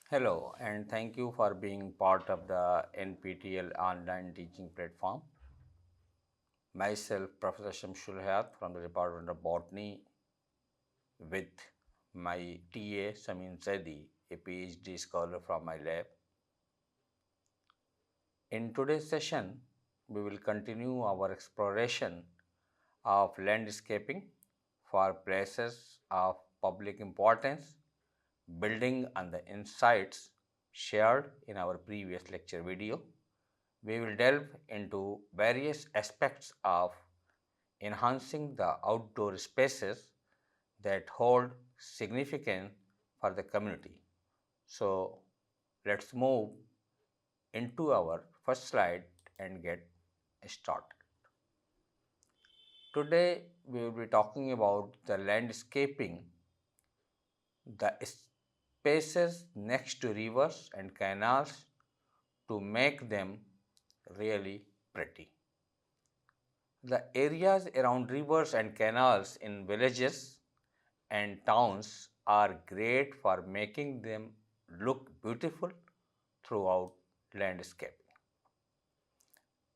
Hello, and thank you for being part of the NPTEL online teaching platform. Myself, Professor Shamsul Hayat from the Department of Botany, with my TA Samin Zaidi, a PhD scholar from my lab. In today's session, we will continue our exploration of landscaping for places of public importance, building on the insights shared in our previous lecture video. We will delve into various aspects of enhancing the outdoor spaces that hold significance for the community. So, let's move into our first slide and get started. Today, we will be talking about the landscaping, the spaces next to rivers and canals to make them really pretty. The areas around rivers and canals in villages and towns are great for making them look beautiful throughout landscape.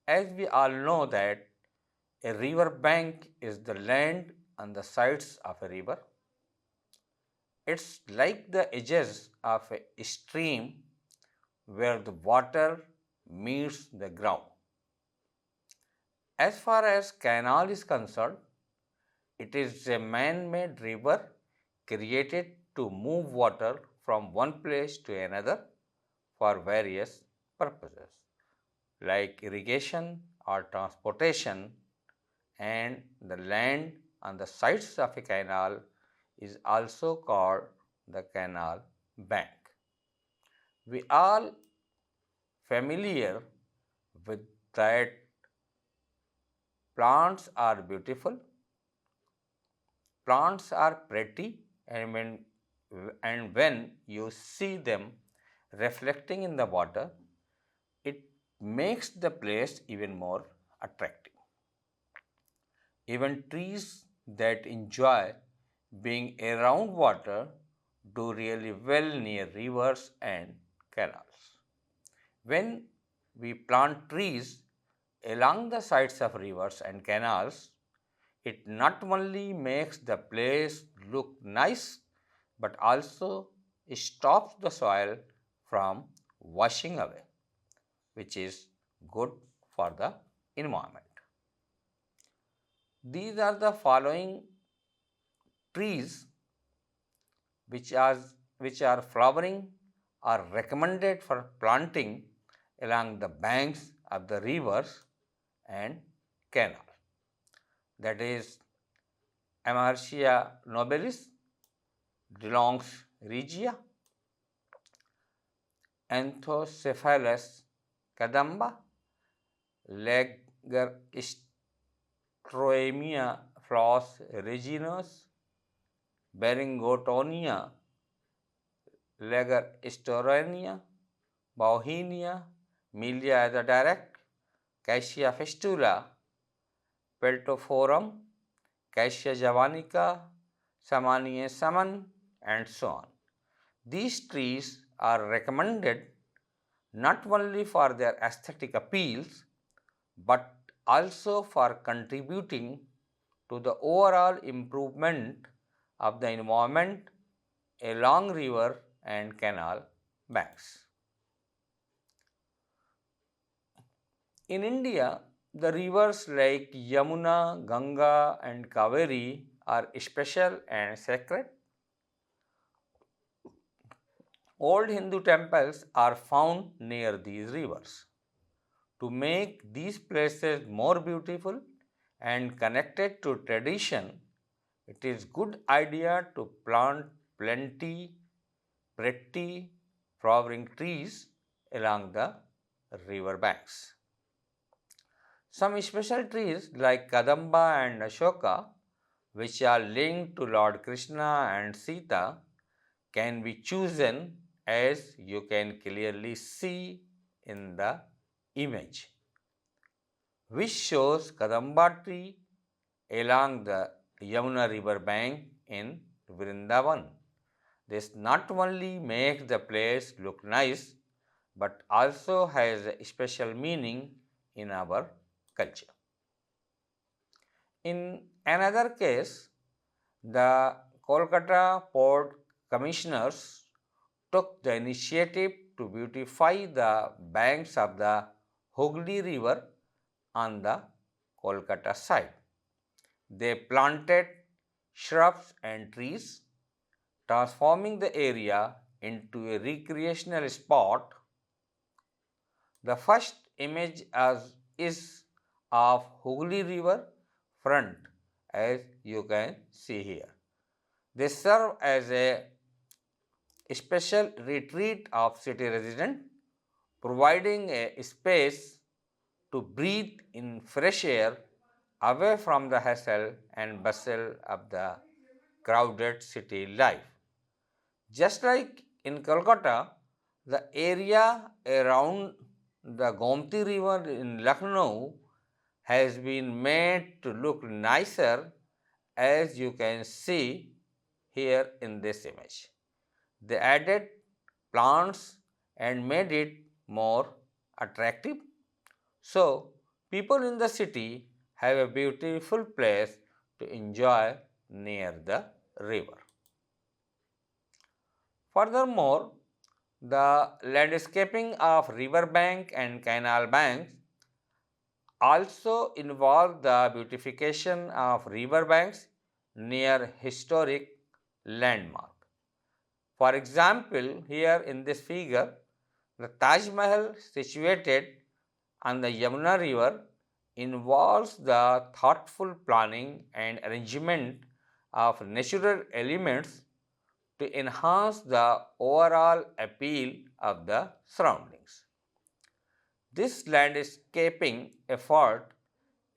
As we all know that a river bank is the land on the sides of a river. It's like the edges of a stream where the water meets the ground. As far as canal is concerned, it is a man-made river created to move water from one place to another for various purposes like irrigation or transportation, and the land on the sides of a canal is also called the canal bank. We all familiar with that plants are beautiful, plants are pretty, and when you see them reflecting in the water, it makes the place even more attractive. Even trees that enjoy being around water do really well near rivers and canals. When we plant trees along the sides of rivers and canals, it not only makes the place look nice but also stops the soil from washing away, which is good for the environment. These are the following trees which are, which are flowering are recommended for planting along the banks of the rivers and canal. That is Amarcia nobilis, Dilongs regia, Anthocephalus cadamba, Lagerstroemia flos reginus, Beringotonia, Lagerstorenia, Bauhinia, Milia as a direct, Cassia fistula, Peltophorum, Cassia javanica, Samania saman, and so on. These trees are recommended not only for their aesthetic appeals but also for contributing to the overall improvement of the environment along river and canal banks. In India, the rivers like Yamuna, Ganga, and Kaveri are special and sacred. Old Hindu temples are found near these rivers. To make these places more beautiful and connected to tradition, it is good idea to plant plenty pretty flowering trees along the river banks. Some special trees like Kadamba and Ashoka, which are linked to Lord Krishna and Sita, can be chosen as you can clearly see in the image, which shows Kadamba tree along the Yamuna river bank in Vrindavan. This not only makes the place look nice but also has a special meaning in our culture. In another case, the Kolkata Port Commissioners took the initiative to beautify the banks of the Hooghly River on the Kolkata side. They planted shrubs and trees, transforming the area into a recreational spot. The first image is of Hooghly River front, as you can see here. They serve as a special retreat of city residents, providing a space to breathe in fresh air away from the hustle and bustle of the crowded city life. Just like in Kolkata, the area around the Gomti River in Lucknow has been made to look nicer, as you can see here in this image. They added plants and made it more attractive. So, people in the city have a beautiful place to enjoy near the river. Furthermore, the landscaping of riverbank and canal banks also involve the beautification of riverbanks near historic landmarks. For example, here in this figure, the Taj Mahal situated on the Yamuna River involves the thoughtful planning and arrangement of natural elements to enhance the overall appeal of the surroundings. This landscaping effort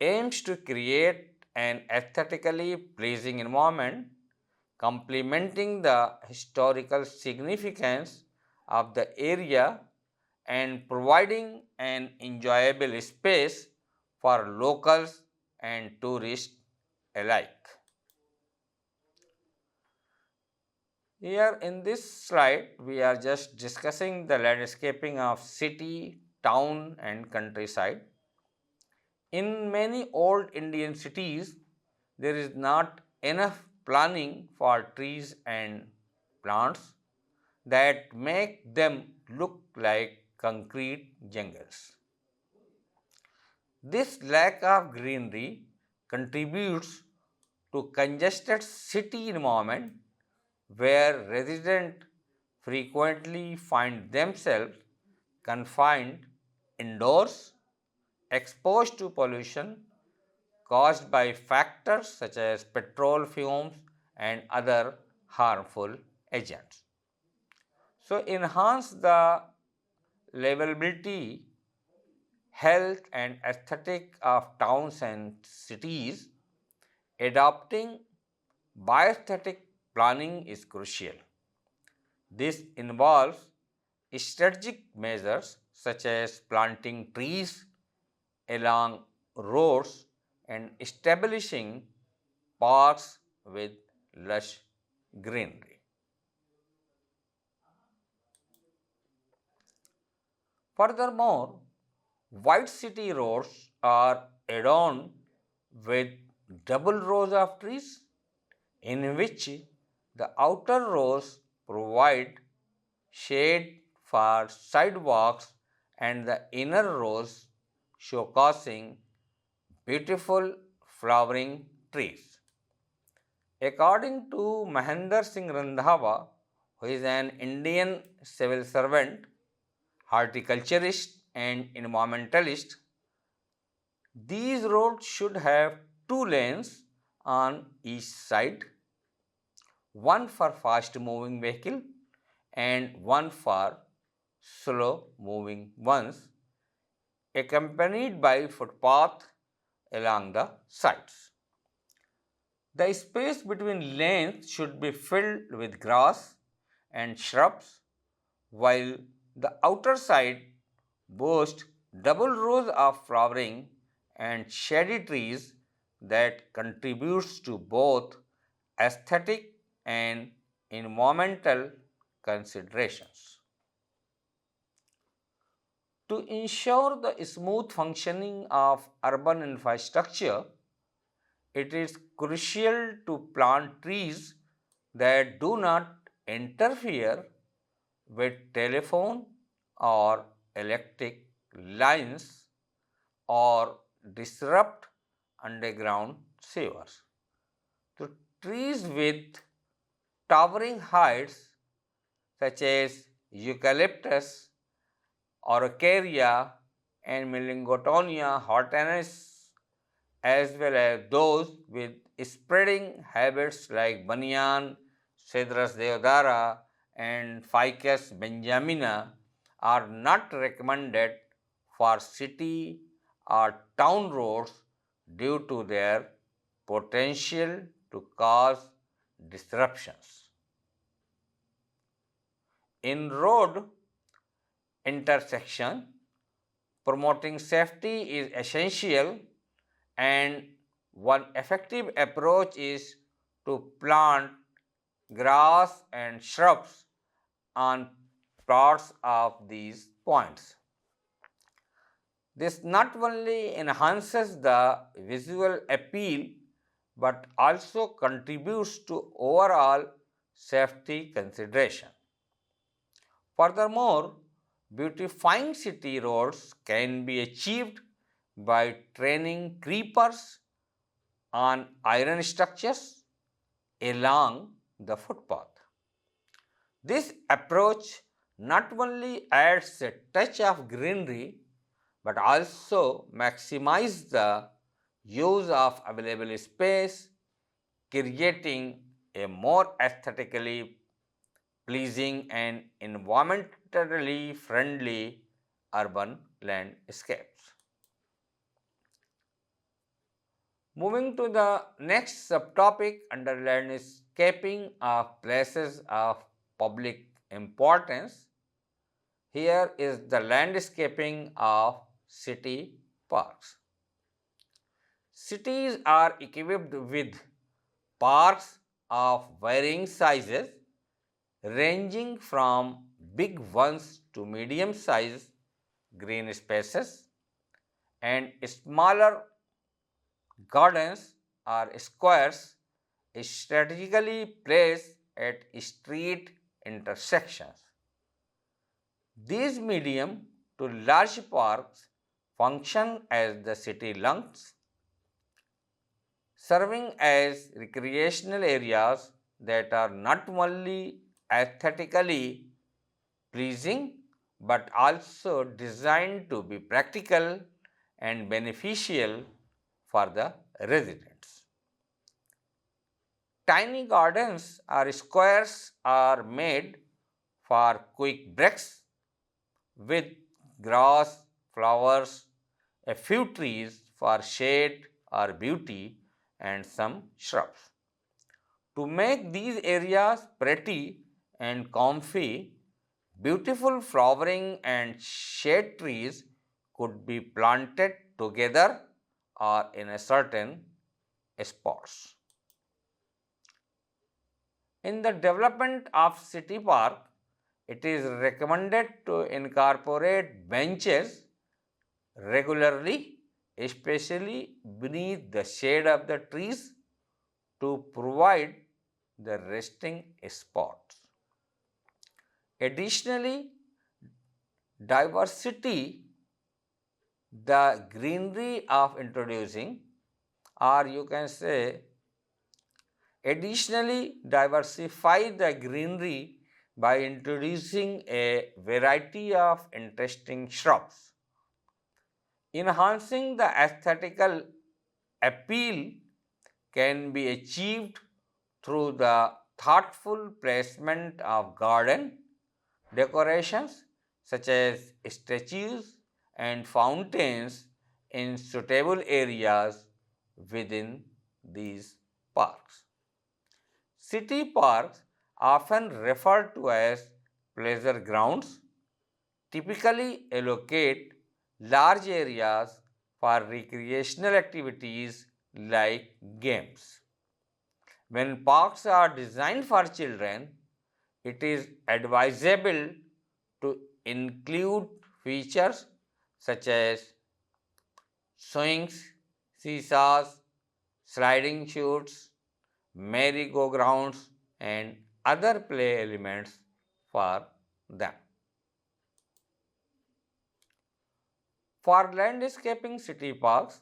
aims to create an aesthetically pleasing environment, complementing the historical significance of the area and providing an enjoyable space for locals and tourists alike. Here in this slide, we are just discussing the landscaping of city, town and countryside. In many old Indian cities, there is not enough planning for trees and plants that make them look like concrete jungles. This lack of greenery contributes to congested city environment where residents frequently find themselves confined indoors, exposed to pollution caused by factors such as petrol fumes and other harmful agents. So, enhance the livability, health and aesthetic of towns and cities, adopting bioaesthetic planning is crucial. This involves strategic measures such as planting trees along roads and establishing parks with lush greenery. Furthermore, wide city roads are adorned with double rows of trees in which the outer rows provide shade for sidewalks and the inner rows showcasing beautiful flowering trees. According to Mahendra Singh Randhawa, who is an Indian civil servant, horticulturist and environmentalist, these roads should have two lanes on each side, one for fast moving vehicle and one for slow moving ones, accompanied by footpath along the sides. The space between lanes should be filled with grass and shrubs, while the outer side boasts double rows of flowering and shady trees that contributes to both aesthetic and environmental considerations. To ensure the smooth functioning of urban infrastructure, it is crucial to plant trees that do not interfere with telephone or electric lines or disrupt underground sewers. So, trees with towering heights such as eucalyptus, araucaria, and Melangotonia hortensis, as well as those with spreading habits like banyan, Cedrus deodara, and Ficus benjamina, are not recommended for city or town roads due to their potential to cause disruptions. In road intersection, promoting safety is essential, and one effective approach is to plant grass and shrubs on parts of these points. This not only enhances the visual appeal but also contributes to overall safety consideration. Furthermore, beautifying city roads can be achieved by training creepers on iron structures along the footpath. This approach not only adds a touch of greenery but also maximizes the use of available space, creating a more aesthetically pleasing and environmentally friendly urban landscapes. Moving to the next subtopic under landscaping of places of public importance, here is the landscaping of city parks. Cities are equipped with parks of varying sizes, ranging from big ones to medium sized green spaces and smaller gardens or squares strategically placed at street intersections. These medium to large parks function as the city lungs, serving as recreational areas that are not only aesthetically pleasing but also designed to be practical and beneficial for the residents. Tiny gardens or squares are made for quick breaks with grass, flowers, a few trees for shade or beauty, and some shrubs. To make these areas pretty and comfy, beautiful flowering and shade trees could be planted together or in a certain spots. In the development of city park, it is recommended to incorporate benches regularly, especially beneath the shade of the trees, to provide the resting spots. Additionally, diversity, the greenery of introducing, or you can say, additionally diversify the greenery by introducing a variety of interesting shrubs. Enhancing the aesthetical appeal can be achieved through the thoughtful placement of garden decorations such as statues and fountains in suitable areas within these parks. City parks, often referred to as pleasure grounds, typically allocate large areas for recreational activities like games. When parks are designed for children, it is advisable to include features such as swings, seesaws, sliding chutes, merry-go-rounds, and other play elements for them. For landscaping city parks,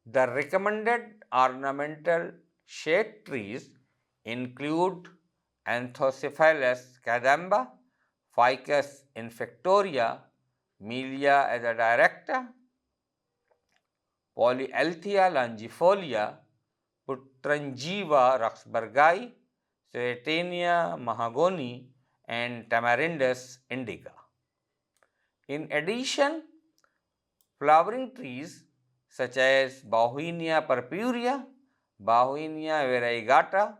the recommended ornamental shade trees include Anthocephalus cadamba, Ficus infectoria, Melia as a directa, Polyalthia longifolia, Putrangiva roxburghi, Serratania mahagoni, and Tamarindus indica. In addition, flowering trees such as Bauhinia purpurea, Bauhinia variegata,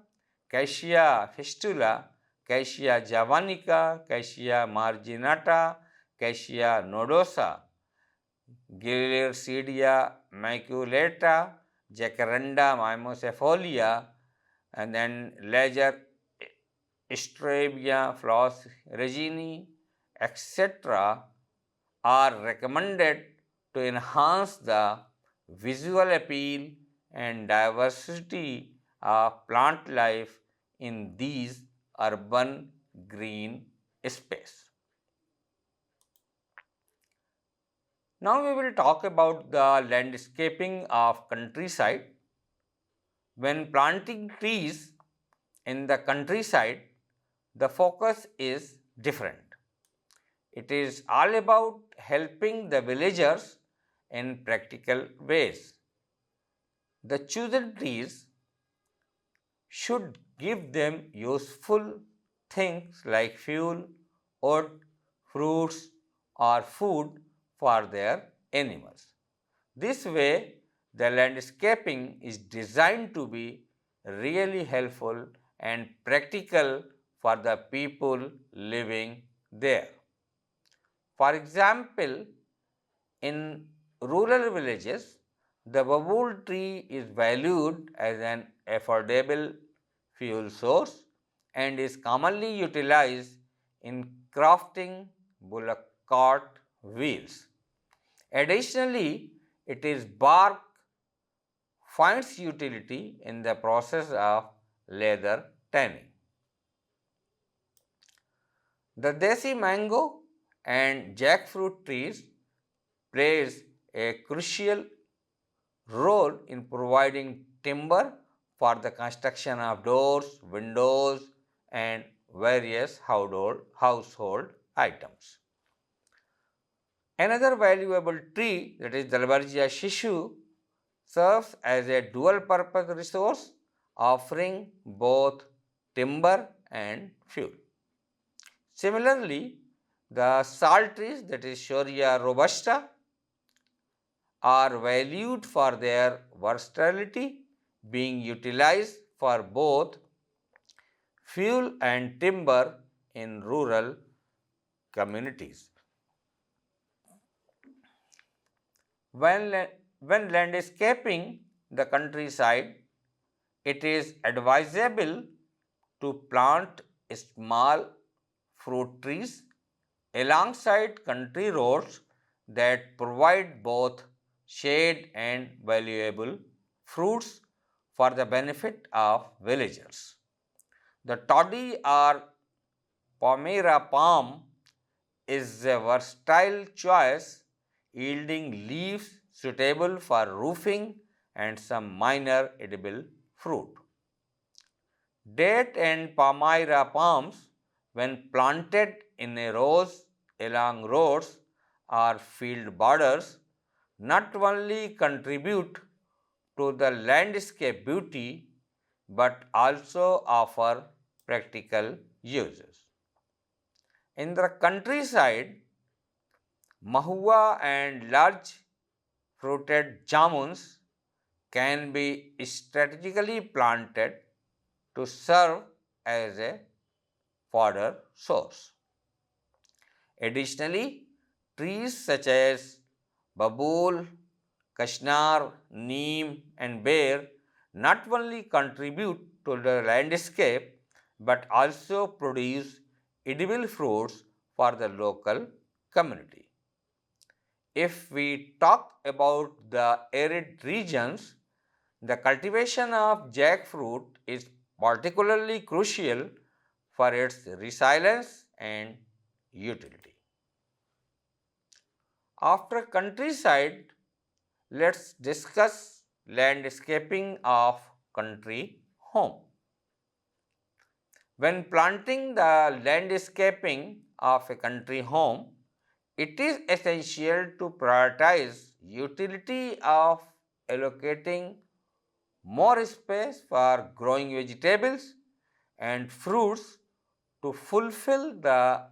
Cassia fistula, Cassia javanica, Cassia marginata, Cassia nodosa, Gillercidia maculata, Jacaranda mimocephalia, and then Ledger Strabia flos regini, etc. are recommended to enhance the visual appeal and diversity of plant life in these urban green space. Now we will talk about the landscaping of countryside. When planting trees in the countryside, the focus is different. It is all about helping the villagers in practical ways. The chosen trees should give them useful things like fuel, wood, fruits, or food for their animals. This way, the landscaping is designed to be really helpful and practical for the people living there. For example, in rural villages, the bamboo tree is valued as an affordable fuel source and is commonly utilized in crafting bullock cart wheels. Additionally, its bark finds utility in the process of leather tanning. The desi mango and jackfruit trees plays a crucial role in providing timber for the construction of doors, windows, and various household items. Another valuable tree, that is Dalbergia shishu, serves as a dual purpose resource, offering both timber and fuel. Similarly, the salt trees, that is Shoria robusta, are valued for their versatility, being utilized for both fuel and timber in rural communities. When landscaping the countryside, it is advisable to plant small fruit trees alongside country roads that provide both shade and valuable fruits for the benefit of villagers. The toddy or Palmyra palm is a versatile choice, yielding leaves suitable for roofing and some minor edible fruit. Date and Palmyra palms, when planted in a rows along roads or field borders, not only contribute to the landscape beauty but also offer practical uses. In the countryside, mahua and large fruited jamuns can be strategically planted to serve as a fodder source. Additionally, trees such as babool, kashnar, neem, and bear not only contribute to the landscape but also produce edible fruits for the local community. If we talk about the arid regions, the cultivation of jackfruit is particularly crucial for its resilience and utility. After countryside, let's discuss landscaping of country home. When planting the landscaping of a country home, it is essential to prioritize utility of allocating more space for growing vegetables and fruits to fulfill the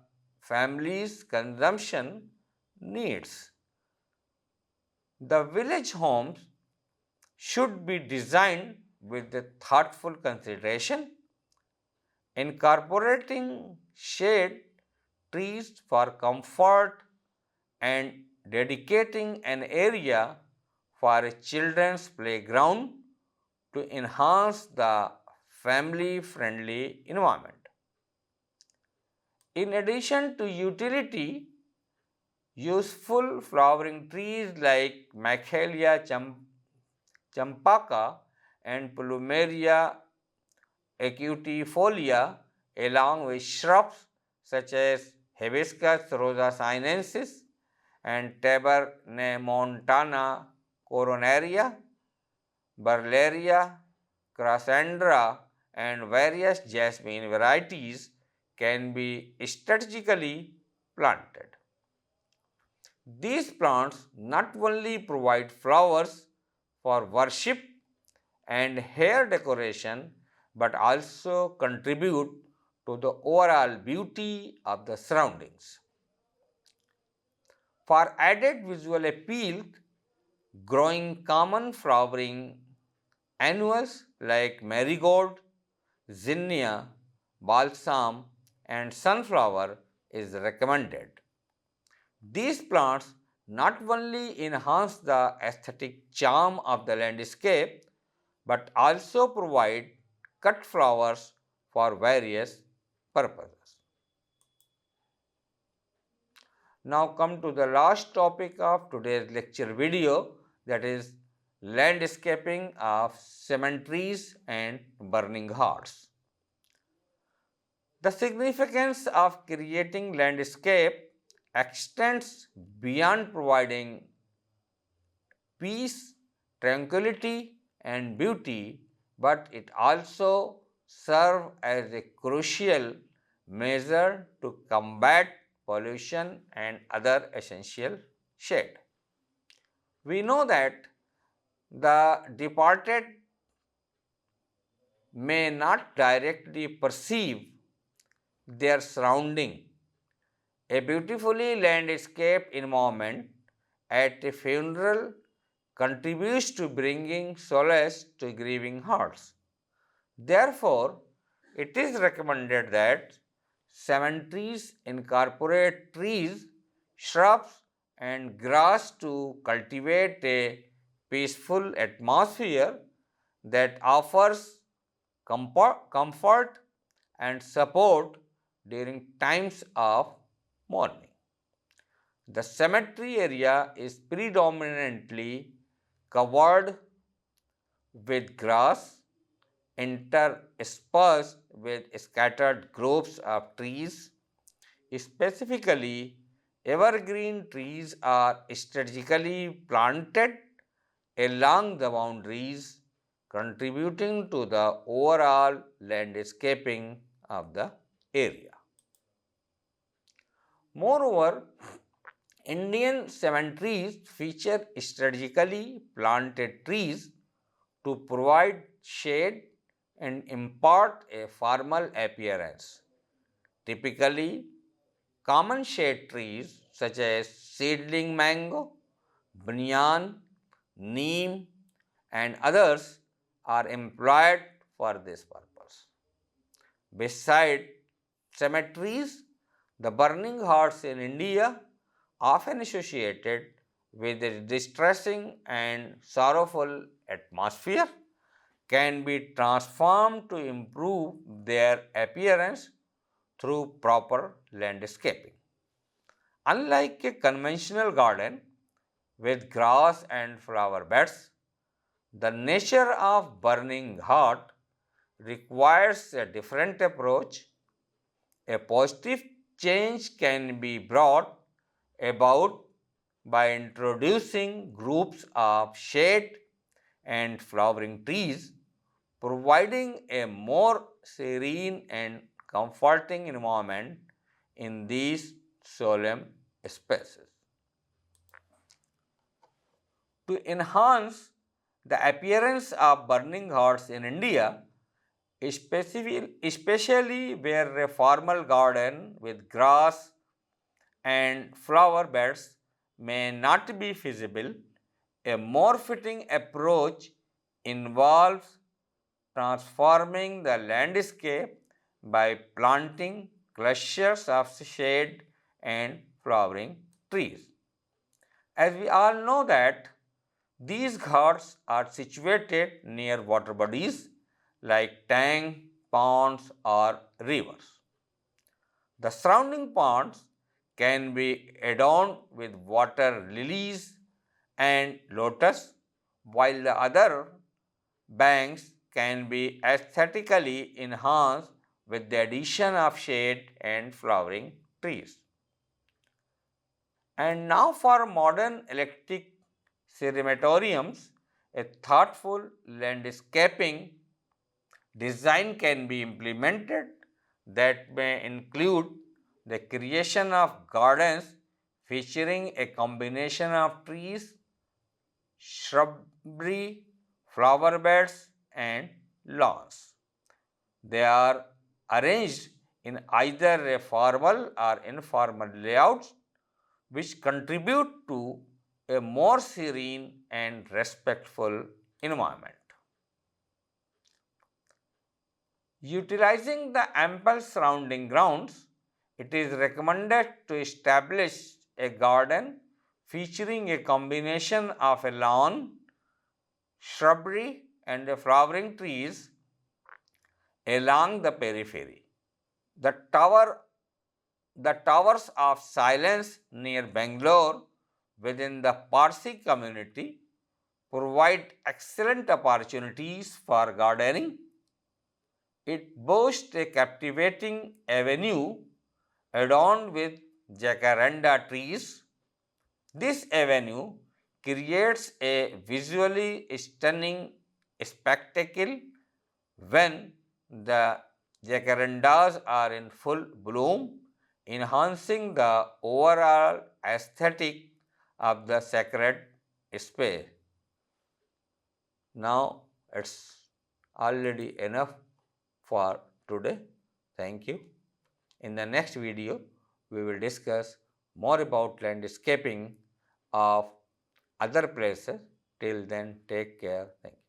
family's consumption needs. The village homes should be designed with a thoughtful consideration, incorporating shade trees for comfort and dedicating an area for a children's playground to enhance the family-friendly environment. In addition to utility, useful flowering trees like Macalia champaka and Plumeria acutifolia, along with shrubs such as Hibiscus rosa sinensis and Tabernamontana coronaria, Burleria, Crassandra, and various jasmine varieties can be strategically planted. These plants not only provide flowers for worship and hair decoration but also contribute to the overall beauty of the surroundings. For added visual appeal, growing common flowering annuals like marigold, zinnia, balsam, and sunflower is recommended. These plants not only enhance the aesthetic charm of the landscape but also provide cut flowers for various purposes. Now come to the last topic of today's lecture video, that is landscaping of cemeteries and burning hearts. The significance of creating landscape extends beyond providing peace, tranquility, and beauty, but it also serves as a crucial measure to combat pollution and other essential shade. We know that the departed may not directly perceive their surrounding. A beautifully landscaped environment at a funeral contributes to bringing solace to grieving hearts. Therefore, it is recommended that cemeteries incorporate trees, shrubs, and grass to cultivate a peaceful atmosphere that offers comfort and support during times of mourning. The cemetery area is predominantly covered with grass, interspersed with scattered groups of trees. Specifically, evergreen trees are strategically planted along the boundaries, contributing to the overall landscaping of the area. Moreover, Indian cemeteries feature strategically planted trees to provide shade and impart a formal appearance. Typically, common shade trees such as seedling mango, banyan, neem, and others are employed for this purpose. Beside cemeteries, the burning hearts in India, often associated with a distressing and sorrowful atmosphere, can be transformed to improve their appearance through proper landscaping. Unlike a conventional garden with grass and flower beds, the nature of burning heart requires a different approach. A positive change can be brought about by introducing groups of shade and flowering trees, providing a more serene and comforting environment in these solemn spaces. To enhance the appearance of burning hearts in India, especially where a formal garden with grass and flower beds may not be feasible, a more fitting approach involves transforming the landscape by planting clusters of shade and flowering trees. As we all know that these ghats are situated near water bodies like tanks, ponds or rivers. The surrounding ponds can be adorned with water lilies and lotus, while the other banks can be aesthetically enhanced with the addition of shade and flowering trees. And now for modern electric crematoriums, a thoughtful landscaping design can be implemented that may include the creation of gardens featuring a combination of trees, shrubbery, flower beds, and lawns. They are arranged in either a formal or informal layouts, which contribute to a more serene and respectful environment. Utilizing the ample surrounding grounds, it is recommended to establish a garden featuring a combination of a lawn, shrubbery, and flowering trees along the periphery. The towers of silence near Bangalore within the Parsi community provide excellent opportunities for gardening. It boasts a captivating avenue adorned with jacaranda trees. This avenue creates a visually stunning spectacle when the jacarandas are in full bloom, enhancing the overall aesthetic of the sacred space. Now it's already enough for today. Thank you. In the next video, we will discuss more about landscaping of other places. Till then, take care. Thank you.